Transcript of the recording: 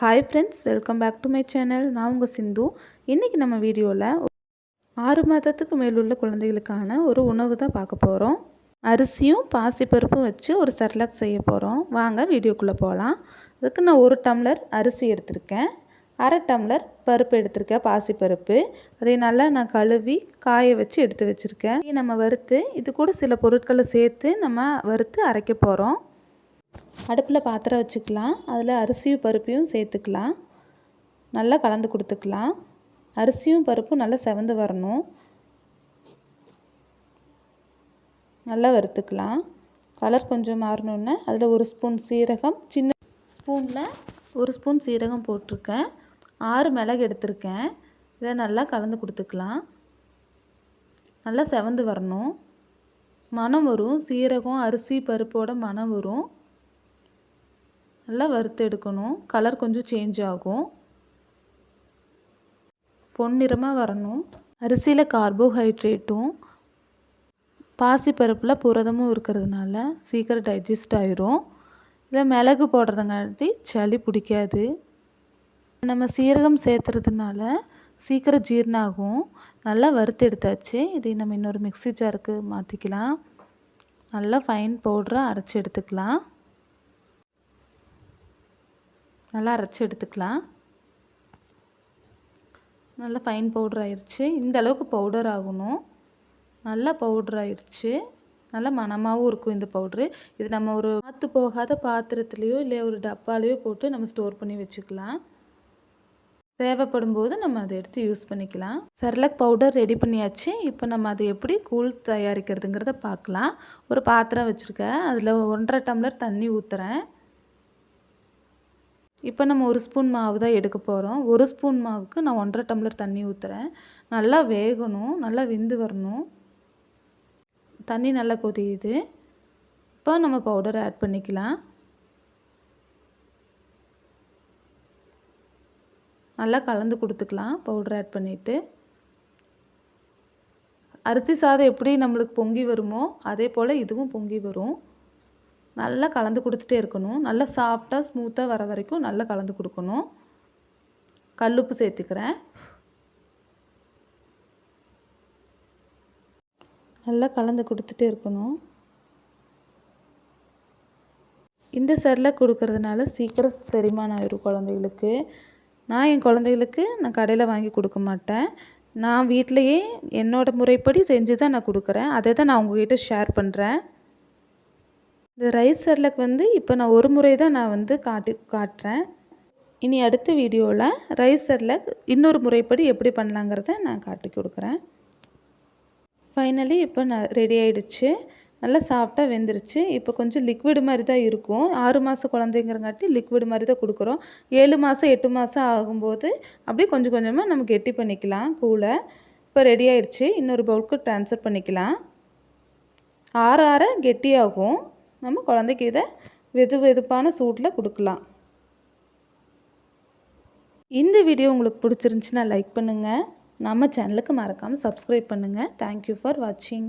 Hi friends, welcome back to my channel. நான் உங்கள் சிந்து. இன்றைக்கி நம்ம வீடியோவில் 6 மாதத்துக்கு மேலுள்ள குழந்தைகளுக்கான ஒரு உணவு தான் பார்க்க போகிறோம். அரிசியும் பாசிப்பருப்பும் வச்சு ஒரு செர்லாக் செய்ய போகிறோம். வாங்க வீடியோக்குள்ளே போகலாம். அதுக்கு நான் 1 டம்ளர் அரிசி எடுத்திருக்கேன், 1/2 டம்ளர் பருப்பு எடுத்திருக்கேன், பாசிப்பருப்பு. அதை நல்லா நான் கழுவி காய வச்சு எடுத்து வச்சுருக்கேன். நம்ம வறுத்து இது கூட சில பொருட்களை சேர்த்து நம்ம வறுத்து அரைக்க போகிறோம். அடுப்பில் பாத்திரம் வச்சுக்கலாம். அதில் அரிசியும் பருப்பையும் சேர்த்துக்கலாம். நல்லா கலந்து கொடுத்துக்கலாம். அரிசியும் பருப்பும் நல்லா செவந்து வரணும். நல்லா வறுத்துக்கலாம். கலர் கொஞ்சம் மாறணுன்னு அதில் 1 ஸ்பூன் சீரகம், சின்ன ஸ்பூனில் 1 ஸ்பூன் சீரகம் போட்டிருக்கேன். 6 மிளகு எடுத்திருக்கேன். இதை நல்லா கலந்து கொடுத்துக்கலாம். நல்லா செவந்து வரணும். மணம் வரும். சீரகம் அரிசி பருப்போட மணம் வரும். நல்லா வறுத்து எடுக்கணும். கலர் கொஞ்சம் சேஞ்ச் ஆகும். பொன்னிறமாக வரணும். அரிசியில் கார்போஹைட்ரேட்டும் பாசிப்பருப்பில் புரதமும் இருக்கிறதுனால சீக்கிரம் டைஜஸ்ட் ஆயிரும். இதில் மிளகு போடுறதுங்காட்டி சளி பிடிக்காது. நம்ம சீரகம் சேர்த்துறதுனால சீக்கிரம் ஜீரணம் ஆகும். நல்லா வறுத்து எடுத்தாச்சு. இதை நம்ம இன்னொரு மிக்ஸி ஜாருக்கு மாற்றிக்கலாம். நல்லா ஃபைன் பவுடராக அரைச்சி எடுத்துக்கலாம். நல்லா அரைச்சி எடுத்துக்கலாம். நல்லா ஃபைன் பவுடர் ஆயிடுச்சு. இந்த அளவுக்கு பவுடர் ஆகணும். நல்லா பவுடர் ஆயிடுச்சு. நல்லா மணமாகவும் இருக்கும் இந்த பவுட்ரு. இது நம்ம ஒரு காற்று போகாத பாத்திரத்துலேயோ இல்லை ஒரு டப்பாலேயோ போட்டு நம்ம ஸ்டோர் பண்ணி வச்சுக்கலாம். தேவைப்படும் போது நம்ம அதை எடுத்து யூஸ் பண்ணிக்கலாம். செர்லாக் பவுடர் ரெடி பண்ணியாச்சு. இப்போ நம்ம அதை எப்படி கூழ் தயாரிக்கிறதுங்கிறத பார்க்கலாம். ஒரு பாத்திரம் வச்சுருக்கேன். அதில் 1.5 டம்ளர் தண்ணி ஊற்றுறேன். இப்போ நம்ம 1 ஸ்பூன் மாவு தான் எடுக்க போகிறோம். 1 ஸ்பூன் மாவுக்கு நான் 1.5 டம்ளர் தண்ணி ஊற்றுறேன். நல்லா வேகணும். நல்லா வெந்து வரணும். தண்ணி நல்லா கொதியுது. இப்போ நம்ம பவுடரை ஆட் பண்ணிக்கலாம். நல்லா கலந்து கொடுத்துக்கலாம். பவுடர் ஆட் பண்ணிவிட்டு அரிசி சாதம் எப்படி நம்மளுக்கு பொங்கி வருமோ அதே போல் இதுவும் பொங்கி வரும். நல்லா கலந்து கொடுத்துட்டே இருக்கணும். நல்லா சாஃப்டாக ஸ்மூத்தாக வர வரைக்கும் நல்லா கலந்து கொடுக்கணும். கல்லுப்பு சேர்த்துக்கிறேன். நல்லா கலந்து கொடுத்துட்டே இருக்கணும். இந்த செர்லாக் கொடுக்கறதுனால சீக்கிரம் செரிமானம் ஆயிரும் குழந்தைகளுக்கு. நான் என் குழந்தைகளுக்கு கடையில் வாங்கி கொடுக்க மாட்டேன். நான் வீட்டிலையே என்னோடய முறைப்படி செஞ்சு தான் நான் கொடுக்குறேன். அதை தான் நான் உங்கள்கிட்ட ஷேர் பண்ணுறேன். இந்த ரைஸ் செர்லாக் இப்போ நான் ஒரு முறை தான் நான் காட்டுறேன். இனி அடுத்த வீடியோவில் ரைஸ் செர்லாக் இன்னொரு முறைப்படி எப்படி பண்ணலாங்கிறத நான் காட்டி கொடுக்குறேன். ஃபைனலி இப்போ ரெடி ஆகிடுச்சு. நல்லா சாஃப்டாக வெந்துருச்சு. இப்போ கொஞ்சம் லிக்விடு மாதிரி தான் இருக்கும். 6 மாத குழந்தைங்கிறங்காட்டி லிக்விடு மாதிரி தான் கொடுக்குறோம். 7 மாதம் 8 மாதம் ஆகும்போது அப்படியே கொஞ்சம் கொஞ்சமாக நம்ம கெட்டி பண்ணிக்கலாம் கூழை. இப்போ ரெடி ஆகிடுச்சு. இன்னொரு பவுலுக்கு ட்ரான்ஸ்ஃபர் பண்ணிக்கலாம். ஆற ஆற கெட்டியாகும். நம்ம குழந்தைக்கு இதை வெதுப்பான சூட்டில் கொடுக்கலாம். இந்த வீடியோ உங்களுக்கு பிடிச்சிருந்துச்சுன்னா லைக் பண்ணுங்கள். நம்ம சேனலுக்கு மறக்காமல் சப்ஸ்கிரைப் பண்ணுங்கள். தேங்க்யூ ஃபார் வாட்சிங்.